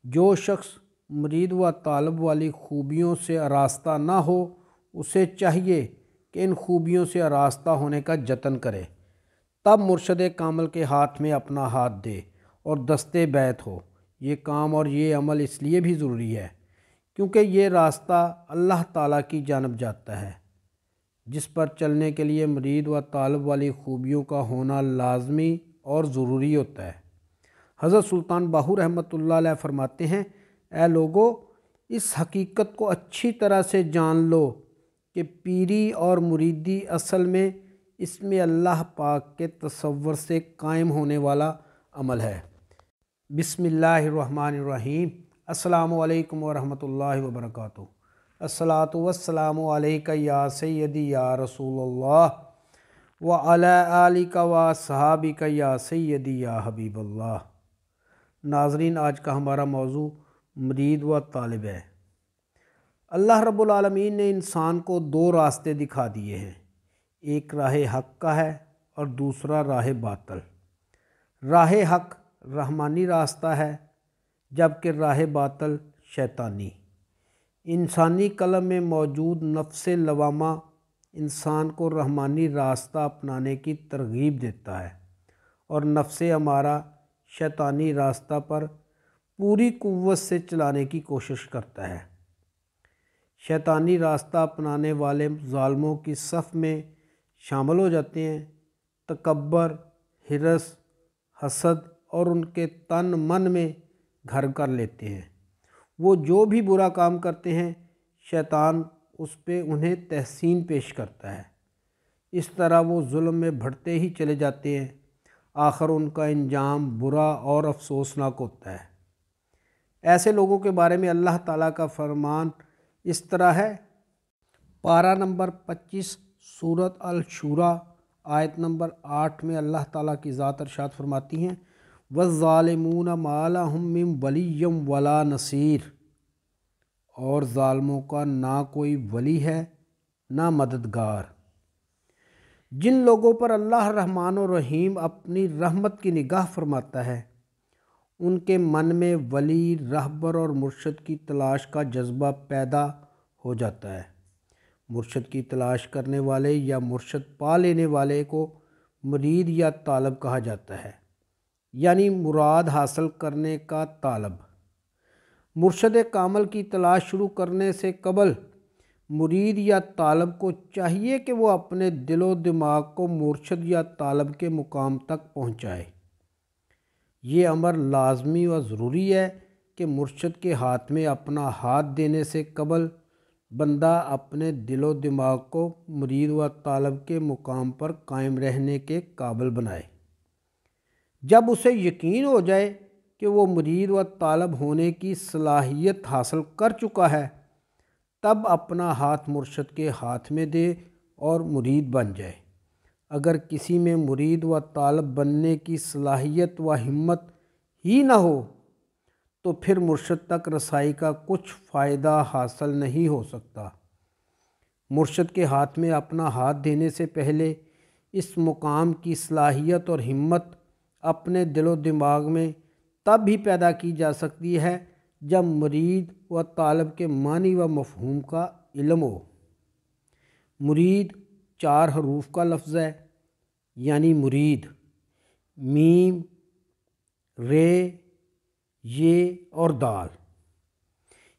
جو شخص مرید و طالب والی خوبیوں سے آراستہ نہ ہو اسے چاہیے کہ ان خوبیوں سے آراستہ ہونے کا جتن کرے، تب مرشد کامل کے ہاتھ میں اپنا ہاتھ دے اور دستے بیعت ہو۔ یہ کام اور یہ عمل اس لیے بھی ضروری ہے کیونکہ یہ راستہ اللہ تعالیٰ کی جانب جاتا ہے، جس پر چلنے کے لیے مرید و طالب والی خوبیوں کا ہونا لازمی اور ضروری ہوتا ہے۔ حضرت سلطان باہو رحمۃ اللہ علیہ فرماتے ہیں، اے لوگو، اس حقیقت کو اچھی طرح سے جان لو کہ پیری اور مریدی اصل میں اسم اللہ پاک کے تصور سے قائم ہونے والا عمل ہے۔ بسم اللہ الرحمن الرحیم۔ السلام علیکم ورحمۃ اللہ وبرکاتہ۔ الصلاۃ والسلام علیک یا سیدی یا رسول اللہ وعلی آلک واصحابک یا سیدی یا حبیب اللہ۔ ناظرین، آج کا ہمارا موضوع مرید و طالب ہے۔ اللہ رب العالمین نے انسان کو دو راستے دکھا دیے ہیں، ایک راہ حق کا ہے اور دوسرا راہ باطل۔ راہ حق رحمانی راستہ ہے جبکہ راہ باطل شیطانی۔ انسانی قلم میں موجود نفس لوامہ انسان کو رحمانی راستہ اپنانے کی ترغیب دیتا ہے اور نفس امارہ شیطانی راستہ پر پوری قوت سے چلانے کی کوشش کرتا ہے۔ شیطانی راستہ اپنانے والے ظالموں کی صف میں شامل ہو جاتے ہیں۔ تکبر، حرص، حسد اور ان کے تن من میں گھر کر لیتے ہیں۔ وہ جو بھی برا کام کرتے ہیں شیطان اس پہ انہیں تحسین پیش کرتا ہے۔ اس طرح وہ ظلم میں بڑھتے ہی چلے جاتے ہیں، آخر ان کا انجام برا اور افسوسناک ہوتا ہے۔ ایسے لوگوں کے بارے میں اللہ تعالیٰ کا فرمان اس طرح ہے۔ پارہ نمبر 25 سورۃ الشورى آیت نمبر 8 میں اللہ تعالیٰ کی ذات ارشاد فرماتی ہیں، وَالظَّالِمُونَ مَا لَهُم مِّن وَلِيٍّ وَلَا نَصِيرٍ، اور ظالموں کا نہ کوئی ولی ہے نہ مددگار۔ جن لوگوں پر اللہ رحمان و رحیم اپنی رحمت کی نگاہ فرماتا ہے ان کے من میں ولی، رہبر اور مرشد کی تلاش کا جذبہ پیدا ہو جاتا ہے۔ مرشد کی تلاش کرنے والے یا مرشد پا لینے والے کو مرید یا طالب کہا جاتا ہے، یعنی مراد حاصل کرنے کا طالب۔ مرشد کامل کی تلاش شروع کرنے سے قبل مرید یا طالب کو چاہیے کہ وہ اپنے دل و دماغ کو مرشد یا طالب کے مقام تک پہنچائے۔ یہ امر لازمی و ضروری ہے کہ مرشد کے ہاتھ میں اپنا ہاتھ دینے سے قبل بندہ اپنے دل و دماغ کو مرید و طالب کے مقام پر قائم رہنے کے قابل بنائے۔ جب اسے یقین ہو جائے کہ وہ مرید و طالب ہونے کی صلاحیت حاصل کر چکا ہے تب اپنا ہاتھ مرشد کے ہاتھ میں دے اور مرید بن جائے۔ اگر کسی میں مرید و طالب بننے کی صلاحیت و ہمت ہی نہ ہو تو پھر مرشد تک رسائی کا کچھ فائدہ حاصل نہیں ہو سکتا۔ مرشد کے ہاتھ میں اپنا ہاتھ دینے سے پہلے اس مقام کی صلاحیت اور ہمت اپنے دل و دماغ میں تب بھی پیدا کی جا سکتی ہے جب مرید و طالب کے معنی و مفہوم کا علم ہو۔ مرید 4 حروف کا لفظ ہے، یعنی مرید، میم، رے، یہ اور دال۔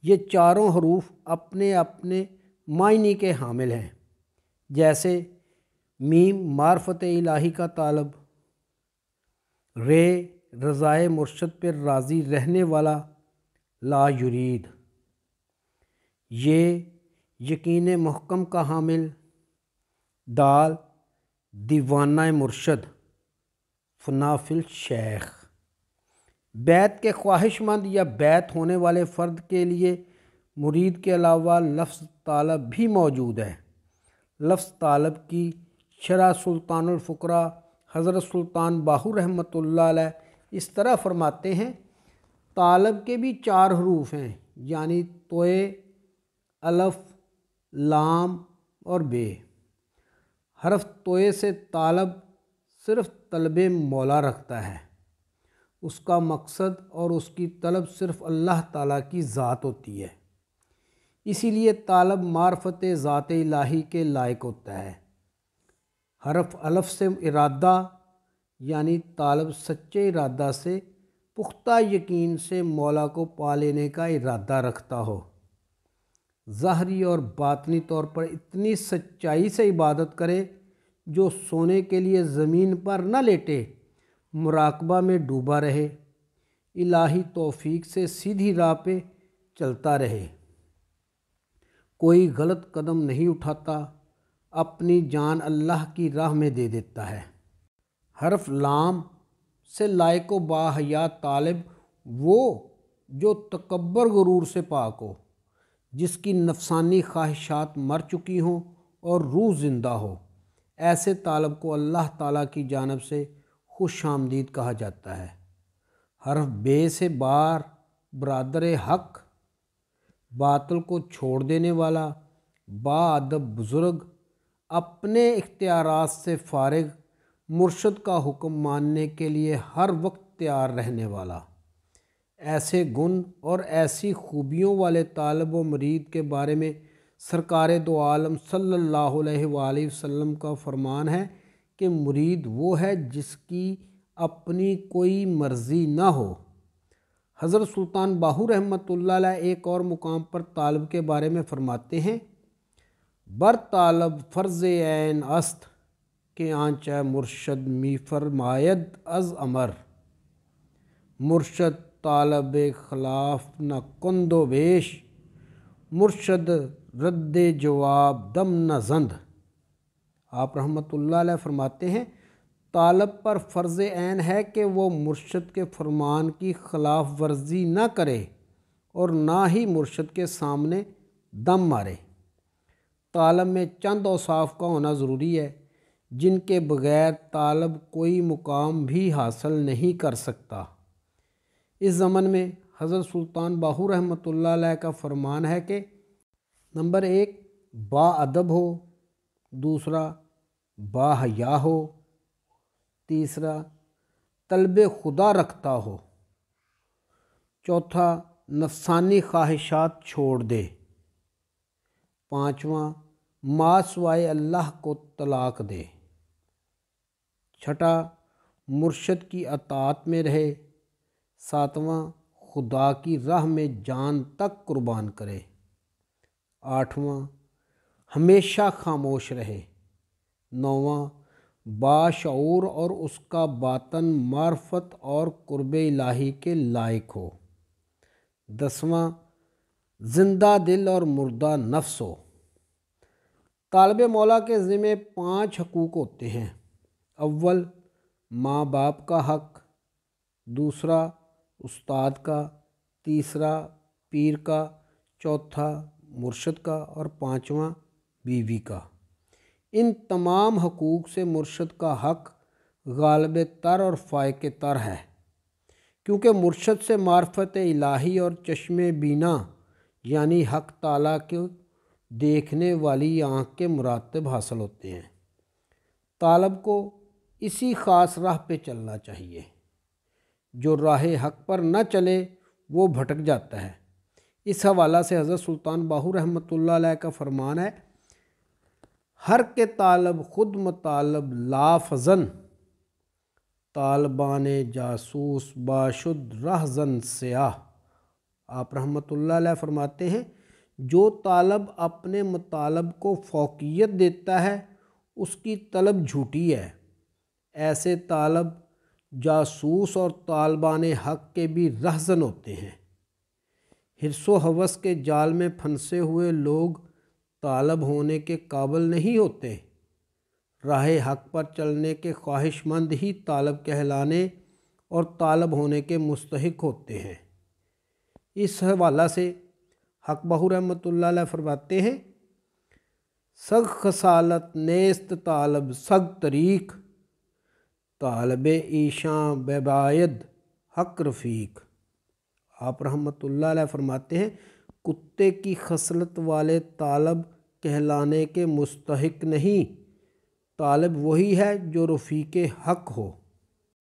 یہ چاروں حروف اپنے اپنے معنی کے حامل ہیں، جیسے میم معرفت الہی کا طالب، رے رضائے مرشد پر راضی رہنے والا لا یرید، یہ یقین محکم کا حامل، دال دیوانہ مرشد فنا فی الشیخ۔ بیعت کے خواہش مند یا بیعت ہونے والے فرد کے لیے مرید کے علاوہ لفظ طالب بھی موجود ہے۔ لفظ طالب کی شرح سلطان الفقراء حضرت سلطان باہو رحمۃ اللہ علیہ اس طرح فرماتے ہیں، طالب کے بھی 4 حروف ہیں، یعنی توئے، الف، لام اور بے۔ حرف توئے سے طالب صرف طلب مولا رکھتا ہے، اس کا مقصد اور اس کی طلب صرف اللہ تعالیٰ کی ذات ہوتی ہے۔ اسی لیے طالب معرفت ذات الہی کے لائق ہوتا ہے۔ حرف الف سے ارادہ یعنی طالب سچے ارادہ سے پختہ یقین سے مولا کو پا لینے کا ارادہ رکھتا ہو، ظاہری اور باطنی طور پر اتنی سچائی سے عبادت کرے جو سونے کے لیے زمین پر نہ لیٹے، مراقبہ میں ڈوبا رہے، الہی توفیق سے سیدھی راہ پہ چلتا رہے، کوئی غلط قدم نہیں اٹھاتا، اپنی جان اللہ کی راہ میں دے دیتا ہے۔ حرف لام سے لائق و باحیا طالب وہ جو تکبر غرور سے پاک ہو، جس کی نفسانی خواہشات مر چکی ہوں اور روح زندہ ہو، ایسے طالب کو اللہ تعالیٰ کی جانب سے خوش آمدید کہا جاتا ہے۔ حرف بے سے بار برادر حق، باطل کو چھوڑ دینے والا، با ادب بزرگ، اپنے اختیارات سے فارغ، مرشد کا حکم ماننے کے لیے ہر وقت تیار رہنے والا۔ ایسے گن اور ایسی خوبیوں والے طالب و مرید کے بارے میں سرکار دو عالم صلی اللہ علیہ وآلہ وسلم کا فرمان ہے کہ مرید وہ ہے جس کی اپنی کوئی مرضی نہ ہو۔ حضرت سلطان باہو رحمۃ اللہ علیہ ایک اور مقام پر طالب کے بارے میں فرماتے ہیں، بر طالب فرض عین است کہ آنچہ مرشد می فرماید از امر، مرشد طالب خلاف نہ کند و بیش، مرشد رد جواب دم نہ زند۔ آپ رحمۃ اللہ علیہ فرماتے ہیں طالب پر فرض عین ہے کہ وہ مرشد کے فرمان کی خلاف ورزی نہ کرے اور نہ ہی مرشد کے سامنے دم مارے۔ طالب میں چند اوصاف کا ہونا ضروری ہے جن کے بغیر طالب کوئی مقام بھی حاصل نہیں کر سکتا۔ اس ضمن میں حضرت سلطان باہو رحمۃ اللہ علیہ کا فرمان ہے کہ نمبر 1 با ادب ہو، دوسرا با حیا ہو، تیسرا طلب خدا رکھتا ہو، چوتھا نفسانی خواہشات چھوڑ دے، پانچواں ما سوائے اللہ کو طلاق دے، چھٹا مرشد کی اطاعت میں رہے، ساتواں خدا کی راہ میں جان تک قربان کرے، آٹھواں ہمیشہ خاموش رہے، نواں باشعور اور اس کا باطن معرفت اور قرب الہی کے لائق ہو، دسواں زندہ دل اور مردہ نفس ہو۔ طالب مولا کے ذمہ 5 حقوق ہوتے ہیں۔ اول ماں باپ کا حق، دوسرا استاد کا، تیسرا پیر کا، چوتھا مرشد کا اور پانچواں بیوی کا۔ ان تمام حقوق سے مرشد کا حق غالب تر اور فائق تر ہے، کیونکہ مرشد سے معرفت الہی اور چشم بینا یعنی حق تعالیٰ کو دیکھنے والی آنکھ کے مراتب حاصل ہوتے ہیں۔ طالب کو اسی خاص راہ پہ چلنا چاہیے۔ جو راہ حق پر نہ چلے وہ بھٹک جاتا ہے۔ اس حوالہ سے حضرت سلطان باہو رحمۃ اللہ علیہ کا فرمان ہے، ہر کے طالب خود مطالب لا فزن، طالبان جاسوس باشد رہزن سیاہ۔ آپ رحمۃ اللہ علیہ فرماتے ہیں جو طالب اپنے مطالب کو فوقیت دیتا ہے اس کی طلب جھوٹی ہے۔ ایسے طالب جاسوس اور طالبان حق کے بھی رہزن ہوتے ہیں۔ حرص و ہوس کے جال میں پھنسے ہوئے لوگ طالب ہونے کے قابل نہیں ہوتے۔ راہ حق پر چلنے کے خواہش مند ہی طالب کہلانے اور طالب ہونے کے مستحق ہوتے ہیں۔ اس حوالہ سے حق باہو رحمۃ اللہ علیہ فرماتے ہیں، سگ خصالت نیست طالب سگ طریق، طالب ایشاں بباید حق رفیق۔ آپ رحمۃ اللہ علیہ فرماتے ہیں کتے کی خصلت والے طالب کہلانے کے مستحق نہیں، طالب وہی ہے جو رفیق حق ہو۔